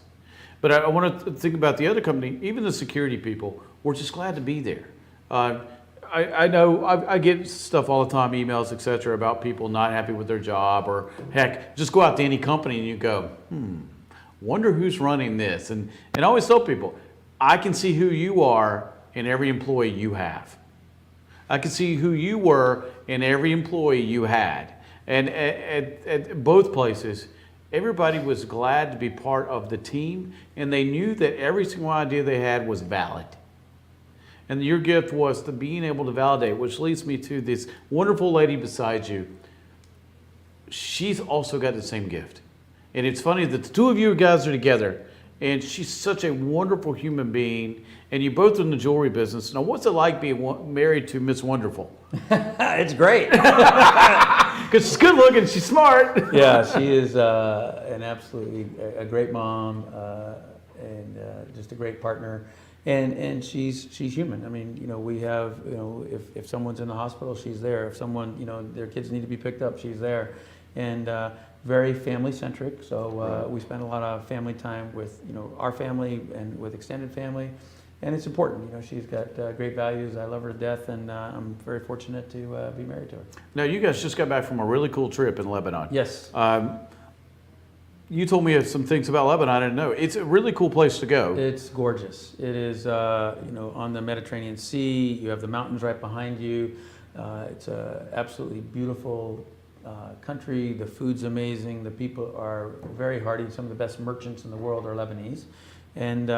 A: But I want to think about the other company, even the security people, we're just glad to be there. I know I get stuff all the time, emails, etc., about people not happy with their job, or heck, just go out to any company and you go, wonder who's running this. And I always tell people, I can see who you are in every employee you have. I could see who you were in every employee you had. And at both places, everybody was glad to be part of the team, and they knew that every single idea they had was valid. And your gift was to being able to validate, which leads me to this wonderful lady beside you. She's also got the same gift. And it's funny that the two of you guys are together, and she's such a wonderful human being, and you both are in the jewelry business. Now, what's it like being married to Miss Wonderful?
B: It's great.
A: Because she's good looking, she's smart.
B: Yeah, she is an absolutely a great mom and just a great partner. And she's human. I mean, we have, if someone's in the hospital, she's there. If someone, their kids need to be picked up, she's there. And very family centric. So we spend a lot of family time with our family and with extended family, and it's important. She's got great values. I love her to death, and I'm very fortunate to be married to her.
A: Now, you guys just got back from a really cool trip in Lebanon.
B: Yes.
A: You told me some things about Lebanon I didn't know. It's a really cool place to go.
B: It's gorgeous. It is, on the Mediterranean Sea. You have the mountains right behind you. It's a absolutely beautiful country. The food's amazing. The people are very hearty. Some of the best merchants in the world are Lebanese. And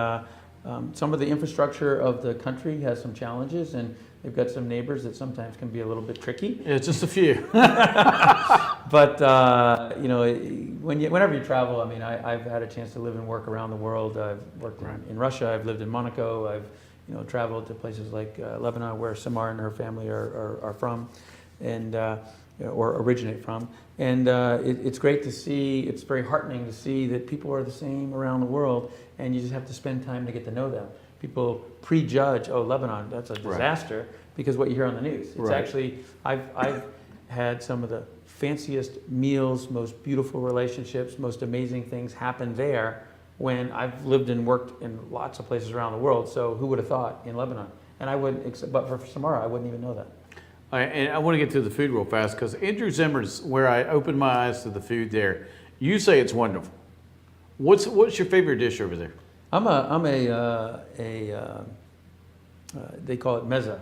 B: some of the infrastructure of the country has some challenges, and they've got some neighbors that sometimes can be a little bit tricky.
A: Yeah, just a few.
B: But whenever you travel, I mean, I've had a chance to live and work around the world. I've worked in Russia. I've lived in Monaco. I've traveled to places like Lebanon, where Samar and her family are from, and or originate from. And it's great to see. It's very heartening to see that people are the same around the world, and you just have to spend time to get to know them. People prejudge, oh, Lebanon, that's a disaster, because what you hear on the news. It's actually, I've had some of the fanciest meals, most beautiful relationships, most amazing things happen there when I've lived and worked in lots of places around the world. So who would have thought in Lebanon? And I wouldn't, but for Samara, I wouldn't even know that.
A: And I want to get to the food real fast, because Andrew Zimmer's where I opened my eyes to the food there. You say it's wonderful. What's your favorite dish over there? They call it mezza.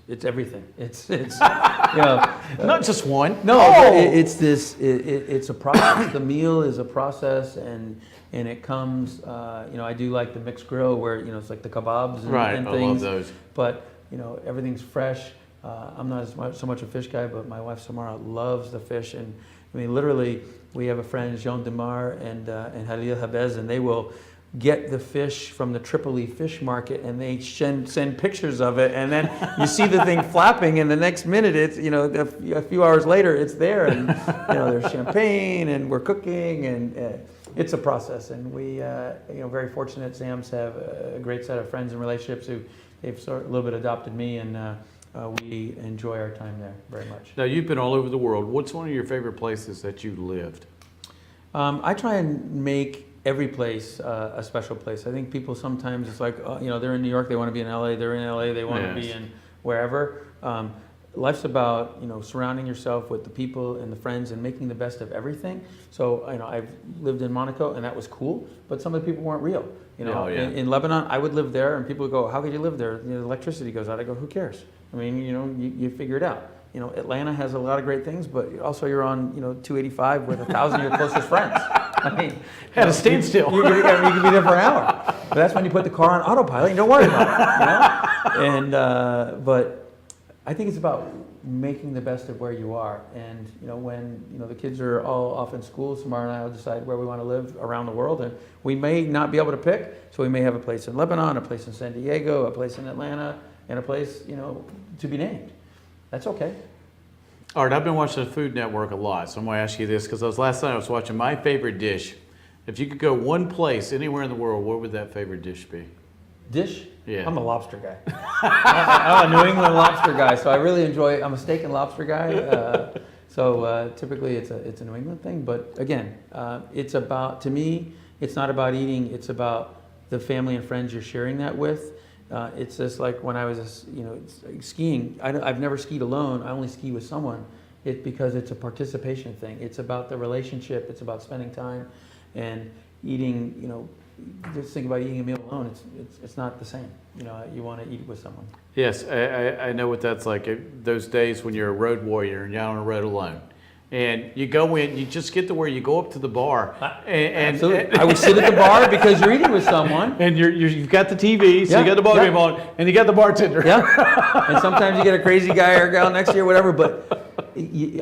A: It's everything. It's not just one.
B: No, it's a process. The meal is a process, and it comes. I do like the mixed grill where it's like the kebabs and things.
A: I love those.
B: But everything's fresh. I'm not so much a fish guy, but my wife Samara loves the fish, and I mean literally, we have a friend Jean Demar and Halil Habez, and they will get the fish from the Tripoli fish market, and they send pictures of it, and then you see the thing flapping, and the next minute it's a few hours later it's there, and there's champagne, and we're cooking, and it's a process, and we very fortunate. Sam's have a great set of friends and relationships who they've sort of a little bit adopted me, and we enjoy our time there very much.
A: Now, you've been all over the world. What's one of your favorite places that you lived?
B: I try and make every place a special place. I think people sometimes, it's like, they're in New York, they want to be in LA, they're in LA, they want to be in wherever. Life's about, surrounding yourself with the people and the friends and making the best of everything. So, I've lived in Monaco, and that was cool, but some of the people weren't real. In Lebanon, I would live there, and people would go, how could you live there? The electricity goes out. I go, who cares? I mean, you figure it out. Atlanta has a lot of great things, but also you're on, 285 with 1,000 of your closest friends. I mean,
A: at a standstill.
B: You could be there for an hour. But that's when you put the car on autopilot and don't worry about it. And but I think it's about making the best of where you are. And when the kids are all off in school, Samara and I will decide where we want to live around the world, and we may not be able to pick. So we may have a place in Lebanon, a place in San Diego, a place in Atlanta, and a place to be named. That's okay.
A: All right, I've been watching the Food Network a lot, so I'm going to ask you this, because last night I was watching my favorite dish. If you could go one place anywhere in the world, what would that favorite dish be?
B: Dish?
A: Yeah.
B: I'm a lobster guy. I'm a New England lobster guy, so I really enjoy. I'm a steak and lobster guy. So typically it's a New England thing, but again, it's about, to me, it's not about eating. It's about the family and friends you're sharing that with. It's just like when I was, skiing. I've never skied alone. I only ski with someone. Because it's a participation thing. It's about the relationship. It's about spending time, and eating. Just think about eating a meal alone. It's not the same. You want to eat with someone.
A: Yes, I know what that's like. Those days when you're a road warrior and you're on a road alone. And you go in, you just get to where you go up to the bar.
B: Absolutely. I would sit at the bar because you're eating with someone.
A: And you've got the TV, so you got the ball game on, and you got the bartender.
B: Yeah. And sometimes you get a crazy guy or gal next to you or whatever, but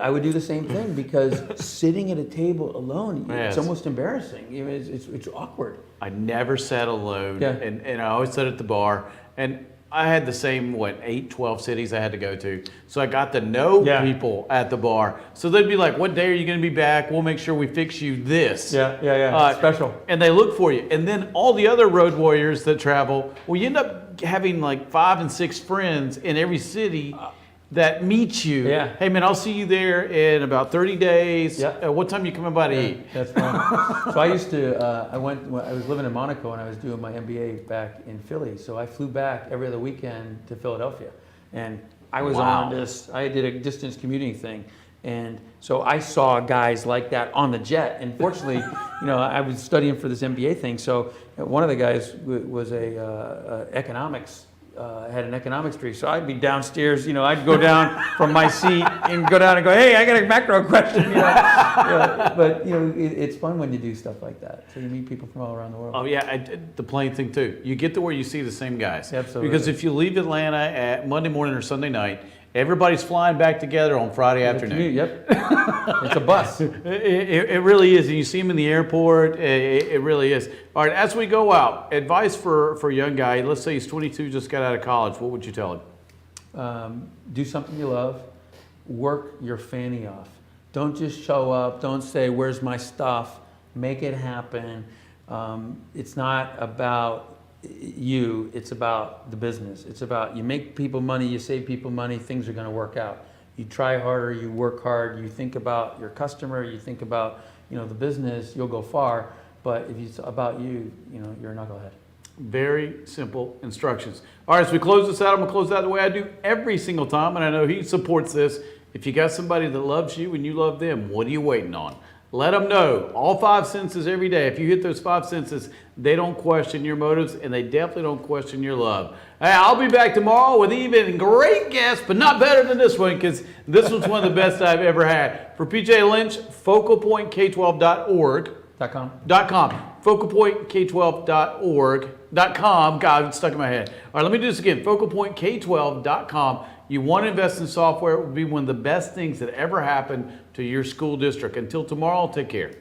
B: I would do the same thing, because sitting at a table alone, it's almost embarrassing. It's awkward.
A: I never sat alone,
B: Yeah.
A: and I always sat at the bar. And I had the same, 8, 12 cities I had to go to. So I got to know people at the bar. So they'd be like, what day are you going to be back? We'll make sure we fix you this.
B: Yeah. Special.
A: And they look for you. And then all the other road warriors that travel, well, you end up having 5 and 6 friends in every city that meets you.
B: Yeah.
A: Hey man, I'll see you there in about 30 days.
B: Yeah.
A: What time you coming by to eat?
B: That's fine. So I used to, I was living in Monaco and I was doing my MBA back in Philly. So I flew back every other weekend to Philadelphia. And I was I did a distance commuting thing. And so I saw guys like that on the jet. And fortunately, I was studying for this MBA thing. So one of the guys was economics, had an economics degree. So I'd be downstairs, I'd go down from my seat and go down and go, hey, I got a macro question. But it's fun when you do stuff like that. So you meet people from all around the world.
A: Oh yeah, the plane thing too. You get to where you see the same guys.
B: Absolutely.
A: Because if you leave Atlanta at Monday morning or Sunday night, everybody's flying back together on Friday afternoon.
B: Yep. It's a bus.
A: It really is. And you see them in the airport. It really is. All right, as we go out, advice for a young guy, let's say he's 22, just got out of college, what would you tell him?
B: Do something you love. Work your fanny off. Don't just show up. Don't say, where's my stuff? Make it happen. It's not about you, it's about the business. It's about you make people money, you save people money, things are going to work out. You try harder, you work hard, you think about your customer, you think about the business, you'll go far. But if it's about you, you're a knucklehead.
A: Very simple instructions. All right, so we close this out. I'm going to close out the way I do every single time, and I know he supports this. If you got somebody that loves you and you love them, what are you waiting on? Let them know. All 5 senses every day. If you hit those 5 senses, they don't question your motives, and they definitely don't question your love. Hey, I'll be back tomorrow with even great guests, but not better than this one, because this one's one of the best I've ever had. For PJ Lynch, focalpointk12.org. .com. Focalpointk12.org.com. God, it's stuck in my head. All right, let me do this again. Focalpointk12.com. You want to invest in software. It will be one of the best things that ever happened to your school district. Until tomorrow, take care.